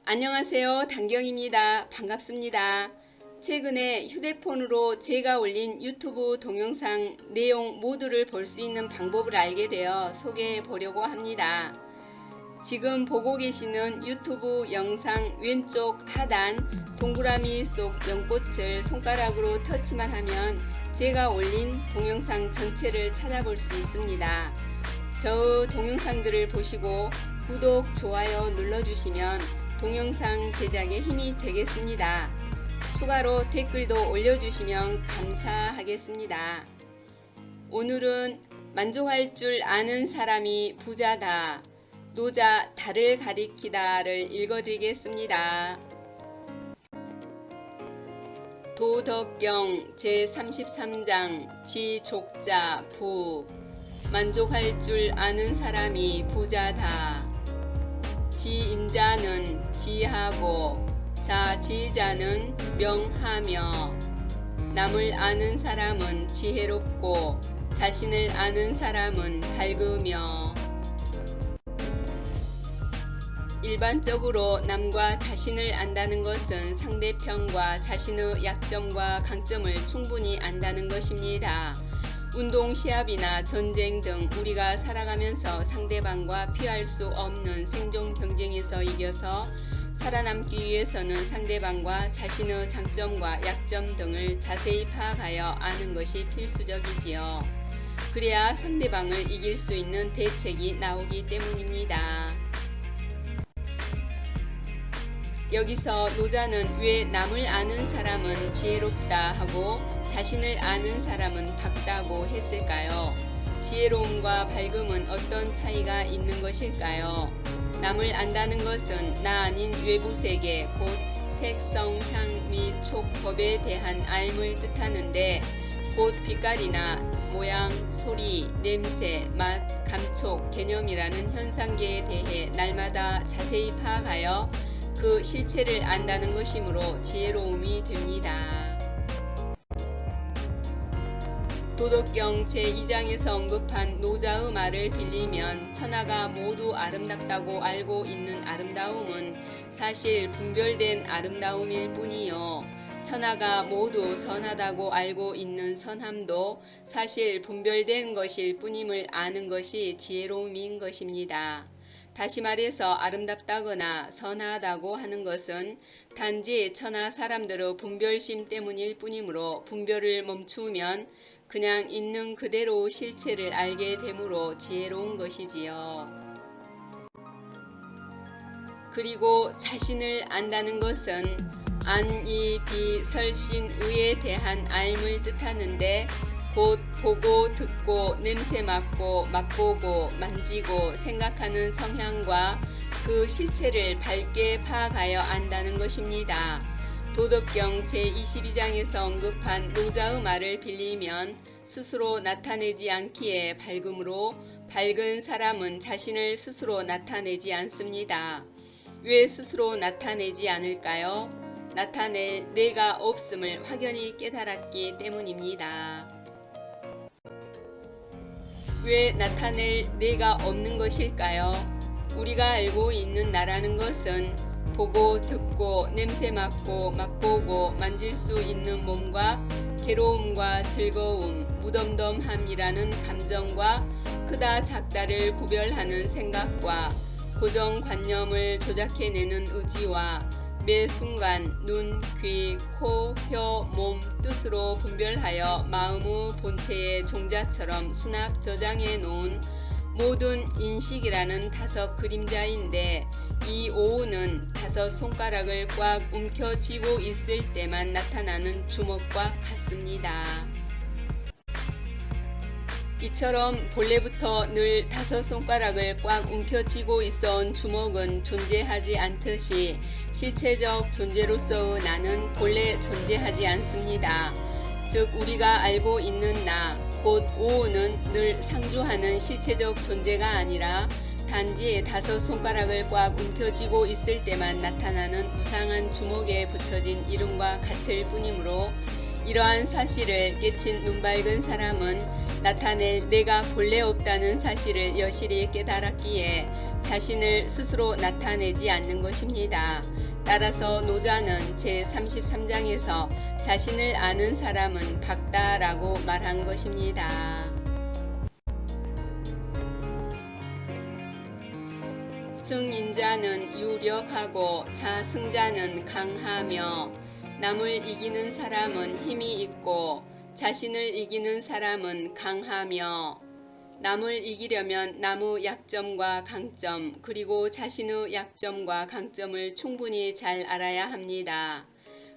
안녕하세요. 단경입니다. 반갑습니다. 최근에 휴대폰으로 제가 올린 유튜브 동영상 내용 모두를 볼 수 있는 방법을 알게 되어 소개해 보려고 합니다. 지금 보고 계시는 유튜브 영상 왼쪽 하단 동그라미 속 연꽃을 손가락으로 터치만 하면 제가 올린 동영상 전체를 찾아볼 수 있습니다. 저 동영상들을 보시고 구독, 좋아요 눌러주시면 동영상 제작에 힘이 되겠습니다. 추가로 댓글도 올려주시면 감사하겠습니다. 오늘은 만족할 줄 아는 사람이 부자다. 노자 달을 가리키다를 읽어드리겠습니다. 도덕경 제33장 지족자 부 만족할 줄 아는 사람이 부자다. 지인자는 지하고 자지자는 명하며 남을 아는 사람은 지혜롭고 자신을 아는 사람은 밝으며 일반적으로 남과 자신을 안다는 것은 상대편과 자신의 약점과 강점을 충분히 안다는 것입니다. 운동, 시합이나 전쟁 등 우리가 살아가면서 상대방과 피할 수 없는 생존 경쟁에서 이겨서 살아남기 위해서는 상대방과 자신의 장점과 약점 등을 자세히 파악하여 아는 것이 필수적이지요. 그래야 상대방을 이길 수 있는 대책이 나오기 때문입니다. 여기서 노자는 왜 남을 아는 사람은 지혜롭다 하고 자신을 아는 사람은 밝다고 했을까요? 지혜로움과 밝음은 어떤 차이가 있는 것일까요? 남을 안다는 것은 나 아닌 외부 세계, 곧 색성, 향, 미, 촉, 법에 대한 알을 뜻하는데 곧 빛깔이나 모양, 소리, 냄새, 맛, 감촉, 개념이라는 현상계에 대해 날마다 자세히 파악하여 그 실체를 안다는 것이므로 지혜로움이 됩니다. 도덕경 제2장에서 언급한 노자의 말을 빌리면 천하가 모두 아름답다고 알고 있는 아름다움은 사실 분별된 아름다움일 뿐이요. 천하가 모두 선하다고 알고 있는 선함도 사실 분별된 것일 뿐임을 아는 것이 지혜로움인 것입니다. 다시 말해서 아름답다거나 선하다고 하는 것은 단지 천하 사람들의 분별심 때문일 뿐이므로 분별을 멈추면 그냥 있는 그대로 실체를 알게 되므로 지혜로운 것이지요. 그리고 자신을 안다는 것은 안이 비 설신 의에 대한 알을 뜻하는데 곧 보고 듣고 냄새 맡고 맛보고 만지고 생각하는 성향과 그 실체를 밝게 파악하여 안다는 것입니다. 도덕경 제22장에서 언급한 노자의 말을 빌리면 스스로 나타내지 않기에 밝음으로 밝은 사람은 자신을 스스로 나타내지 않습니다. 왜 스스로 나타내지 않을까요? 나타낼 내가 없음을 확연히 깨달았기 때문입니다. 왜 나타낼 내가 없는 것일까요? 우리가 알고 있는 나라는 것은 보고 듣고 냄새 맡고 맛보고 만질 수 있는 몸과 괴로움과 즐거움, 무덤덤함이라는 감정과 크다 작다를 구별하는 생각과 고정관념을 조작해내는 의지와 매 순간 눈, 귀, 코, 혀, 몸, 뜻으로 분별하여 마음의 본체의 종자처럼 수납 저장해 놓은 모든 인식이라는 다섯 그림자인데 이 오우는 다섯 손가락을 꽉 움켜쥐고 있을 때만 나타나는 주먹과 같습니다. 이처럼 본래부터 늘 다섯 손가락을 꽉 움켜쥐고 있어온 주먹은 존재하지 않듯이 실체적 존재로서의 나는 본래 존재하지 않습니다. 즉 우리가 알고 있는 나, 곧 오우는 늘 상주하는 실체적 존재가 아니라 단지 다섯 손가락을 꽉 움켜쥐고 있을 때만 나타나는 무상한 주먹에 붙여진 이름과 같을 뿐이므로 이러한 사실을 깨친 눈밝은 사람은 나타낼 내가 본래 없다는 사실을 여실히 깨달았기에 자신을 스스로 나타내지 않는 것입니다. 따라서 노자는 제33장에서 자신을 아는 사람은 박다라고 말한 것입니다. 승인자는 유력하고 자승자는 강하며 남을 이기는 사람은 힘이 있고 자신을 이기는 사람은 강하며 남을 이기려면 남의 약점과 강점 그리고 자신의 약점과 강점을 충분히 잘 알아야 합니다.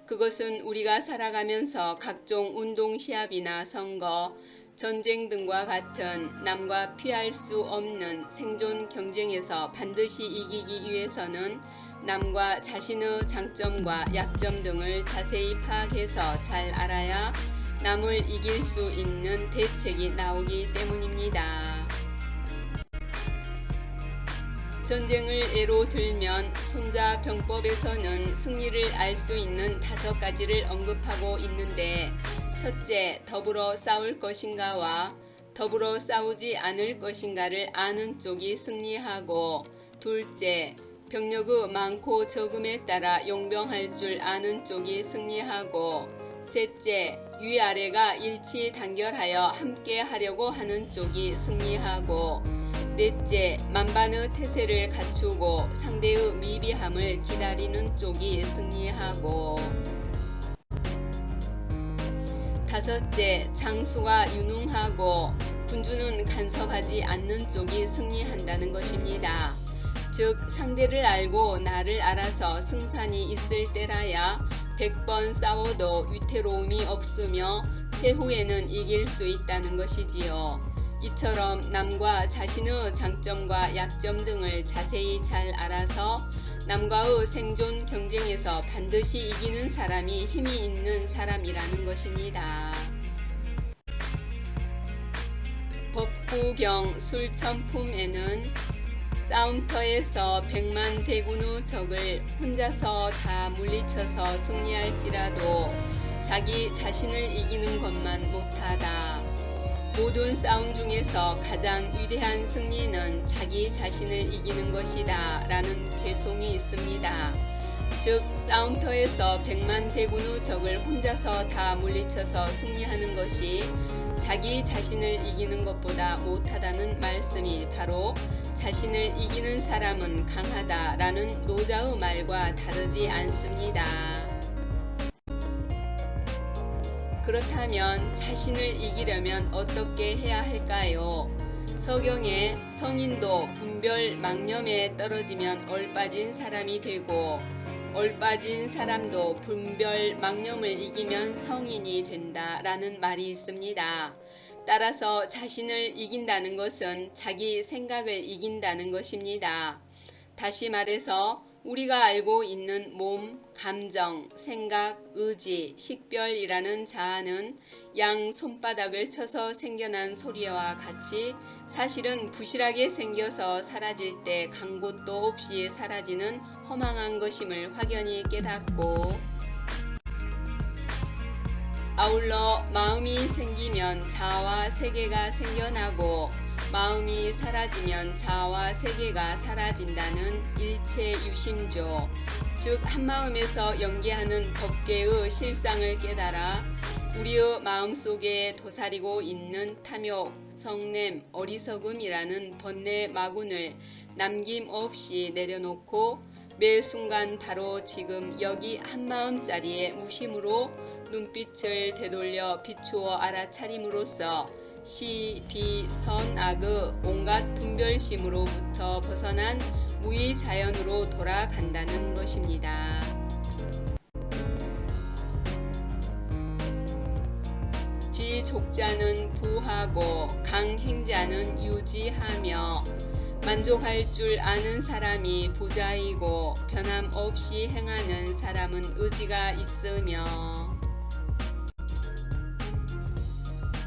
그것은 우리가 살아가면서 각종 운동 시합이나 선거, 전쟁 등과 같은 남과 피할 수 없는 생존 경쟁에서 반드시 이기기 위해서는 남과 자신의 장점과 약점 등을 자세히 파악해서 잘 알아야 남을 이길 수 있는 대책이 나오기 때문입니다. 전쟁을 예로 들면 손자병법에서는 승리를 알 수 있는 5가지를 언급하고 있는데, 첫째, 더불어 싸울 것인가와 더불어 싸우지 않을 것인가를 아는 쪽이 승리하고, 둘째, 병력의 많고 적음에 따라 용병할 줄 아는 쪽이 승리하고, 셋째, 위아래가 일치 단결하여 함께 하려고 하는 쪽이 승리하고, 넷째, 만반의 태세를 갖추고 상대의 미비함을 기다리는 쪽이 승리하고, 다섯째, 장수가 유능하고 군주는 간섭하지 않는 쪽이 승리한다는 것입니다. 즉, 상대를 알고 나를 알아서 승산이 있을 때라야 100번 싸워도 위태로움이 없으며 최후에는 이길 수 있다는 것이지요. 이처럼 남과 자신의 장점과 약점 등을 자세히 잘 알아서 남과의 생존 경쟁에서 반드시 이기는 사람이 힘이 있는 사람이라는 것입니다. 법구경 술천품에는 싸움터에서 100만 대군의 적을 혼자서 다 물리쳐서 승리할지라도 자기 자신을 이기는 것만 못하다. 모든 싸움 중에서 가장 위대한 승리는 자기 자신을 이기는 것이다 라는 괴송이 있습니다. 즉, 싸움터에서 100만 대군의 적을 혼자서 다 물리쳐서 승리하는 것이 자기 자신을 이기는 것보다 못하다는 말씀이 바로 자신을 이기는 사람은 강하다 라는 노자의 말과 다르지 않습니다. 그렇다면 자신을 이기려면 어떻게 해야 할까요? 서경에 성인도 분별 망념에 떨어지면 얼빠진 사람이 되고 얼빠진 사람도 분별 망념을 이기면 성인이 된다라는 말이 있습니다. 따라서 자신을 이긴다는 것은 자기 생각을 이긴다는 것입니다. 다시 말해서 우리가 알고 있는 몸, 감정, 생각, 의지, 식별이라는 자아는 양 손바닥을 쳐서 생겨난 소리와 같이 사실은 부실하게 생겨서 사라질 때 간 곳도 없이 사라지는 허망한 것임을 확연히 깨닫고, 아울러 마음이 생기면 자아와 세계가 생겨나고 마음이 사라지면 자아와 세계가 사라진다는 일체유심조, 즉 한마음에서 연기하는 법계의 실상을 깨달아 우리의 마음속에 도사리고 있는 탐욕, 성냄, 어리석음이라는 번뇌 마군을 남김없이 내려놓고 매 순간 바로 지금 여기 한마음짜리의 무심으로 눈빛을 되돌려 비추어 알아차림으로써 시, 비, 선, 악의 온갖 분별심으로부터 벗어난 무의자연으로 돌아간다는 것입니다. 지족자는 부하고 강행자는 유지하며 만족할 줄 아는 사람이 부자이고 변함없이 행하는 사람은 의지가 있으며,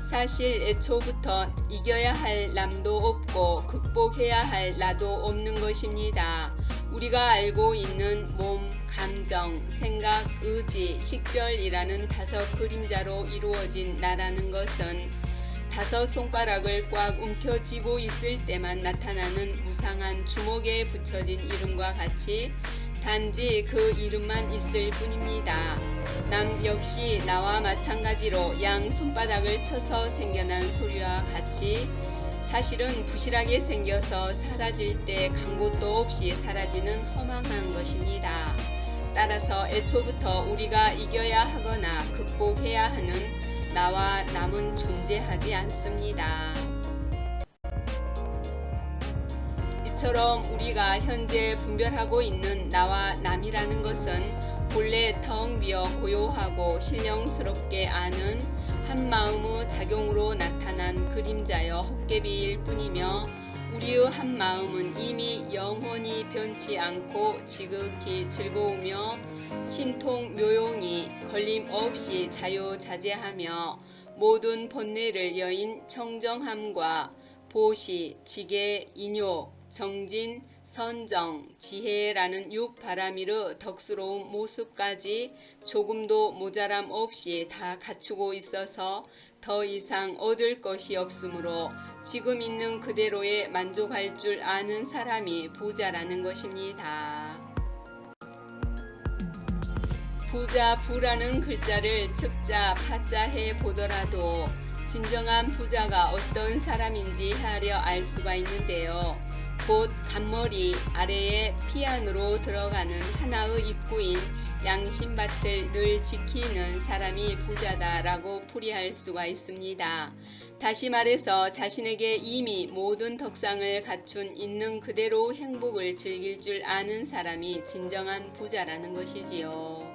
사실 애초부터 이겨야 할 남도 없고 극복해야 할 나도 없는 것입니다. 우리가 알고 있는 몸, 감정, 생각, 의지, 식별이라는 5 그림자로 이루어진 나라는 것은 5 손가락을 꽉 움켜쥐고 있을 때만 나타나는 무상한 주먹에 붙여진 이름과 같이 단지 그 이름만 있을 뿐입니다. 남 역시 나와 마찬가지로 양 손바닥을 쳐서 생겨난 소리와 같이 사실은 부실하게 생겨서 사라질 때 간 곳도 없이 사라지는 허망한 것입니다. 따라서 애초부터 우리가 이겨야 하거나 극복해야 하는 나와 남은 존재하지 않습니다. 이처럼 우리가 현재 분별하고 있는 나와 남이라는 것은 본래 텅 비어 고요하고 신령스럽게 아는 한 마음의 작용으로 나타난 그림자여 헛개비일 뿐이며 우리의 한 마음은 이미 영원히 변치 않고 지극히 즐거우며 신통 묘용이 걸림없이 자유자재하며 모든 번뇌를 여인 청정함과 보시, 지계, 인욕, 정진, 선정, 지혜라는 육바라밀의 덕스러운 모습까지 조금도 모자람 없이 다 갖추고 있어서 더 이상 얻을 것이 없으므로 지금 있는 그대로에 만족할 줄 아는 사람이 부자라는 것입니다. 부자 부라는 글자를 측자 파자해 보더라도 진정한 부자가 어떤 사람인지 하려 알 수가 있는데요. 곧 간머리 아래에 피 안으로 들어가는 하나의 입구인 양심밭을 늘 지키는 사람이 부자다라고 풀이할 수가 있습니다. 다시 말해서 자신에게 이미 모든 덕상을 갖춘 있는 그대로 행복을 즐길 줄 아는 사람이 진정한 부자라는 것이지요.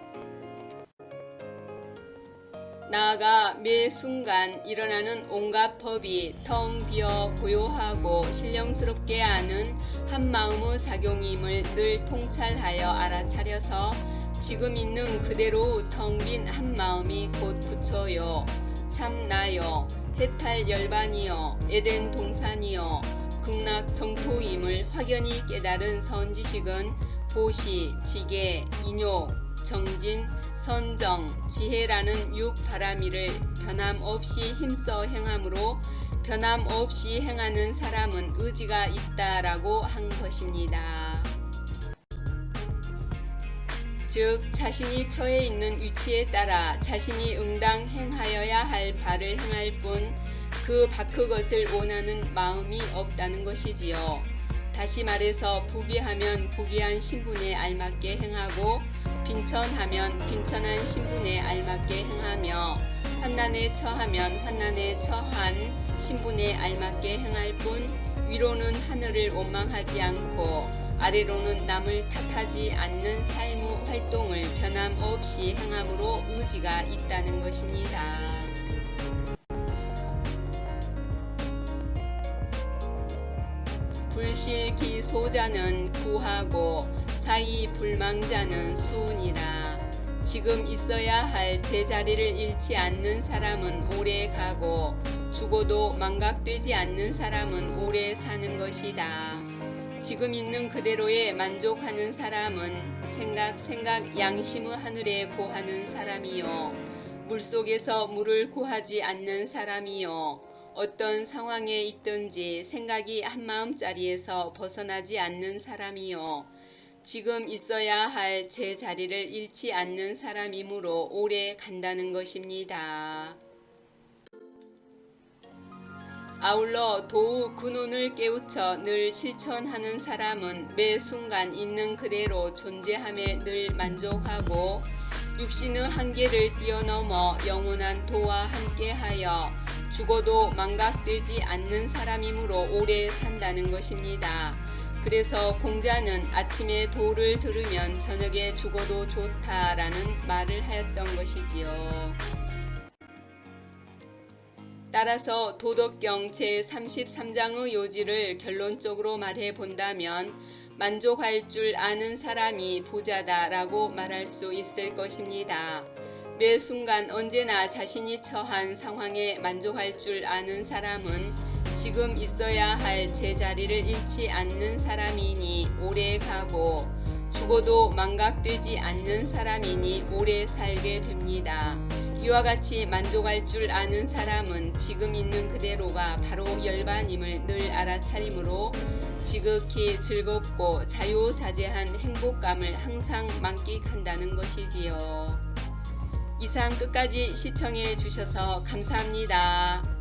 나아가 매 순간 일어나는 온갖 법이 텅 비어 고요하고 신령스럽게 아는 한 마음의 작용임을 늘 통찰하여 알아차려서 지금 있는 그대로 텅 빈 한 마음이 곧 부처요, 참나요, 해탈 열반이요, 에덴 동산이요, 극락 정토임을 확연히 깨달은 선지식은 보시, 지계, 인욕, 정진, 선정, 지혜라는 육바라밀을 변함없이 힘써 행함으로 변함없이 행하는 사람은 의지가 있다라고 한 것입니다. 즉 자신이 처해 있는 위치에 따라 자신이 응당 행하여야 할 바를 행할 뿐 그 밖의 것을 원하는 마음이 없다는 것이지요. 다시 말해서 부귀하면 부귀한 신분에 알맞게 행하고 빈천하면 빈천한 신분에 알맞게 행하며 환난에 처하면 환난에 처한 신분에 알맞게 행할 뿐 위로는 하늘을 원망하지 않고 아래로는 남을 탓하지 않는 삶의 활동을 변함없이 행함으로 의지가 있다는 것입니다. 불실기소자는 구하고 사이불망자는 수운이라. 지금 있어야 할 제자리를 잃지 않는 사람은 오래 가고 죽어도 망각되지 않는 사람은 오래 사는 것이다. 지금 있는 그대로에 만족하는 사람은 생각 양심의 하늘에 고하는 사람이요, 물속에서 물을 고하지 않는 사람이요, 어떤 상황에 있든지 생각이 한 마음짜리에서 벗어나지 않는 사람이요, 지금 있어야 할 제 자리를 잃지 않는 사람이므로 오래 간다는 것입니다. 아울러 도우 근원을 깨우쳐 늘 실천하는 사람은 매 순간 있는 그대로 존재함에 늘 만족하고 육신의 한계를 뛰어넘어 영원한 도와 함께하여 죽어도 망각되지 않는 사람이므로 오래 산다는 것입니다. 그래서 공자는 아침에 도를 들으면 저녁에 죽어도 좋다라는 말을 하였던 것이지요. 따라서 도덕경 제33장의 요지를 결론적으로 말해 본다면 만족할 줄 아는 사람이 부자다라고 말할 수 있을 것입니다. 매 순간 언제나 자신이 처한 상황에 만족할 줄 아는 사람은 지금 있어야 할 제자리를 잃지 않는 사람이니 오래 가고 죽어도 망각되지 않는 사람이니 오래 살게 됩니다. 이와 같이 만족할 줄 아는 사람은 지금 있는 그대로가 바로 열반임을 늘 알아차림으로 지극히 즐겁고 자유자재한 행복감을 항상 만끽한다는 것이지요. 이상 끝까지 시청해 주셔서 감사합니다.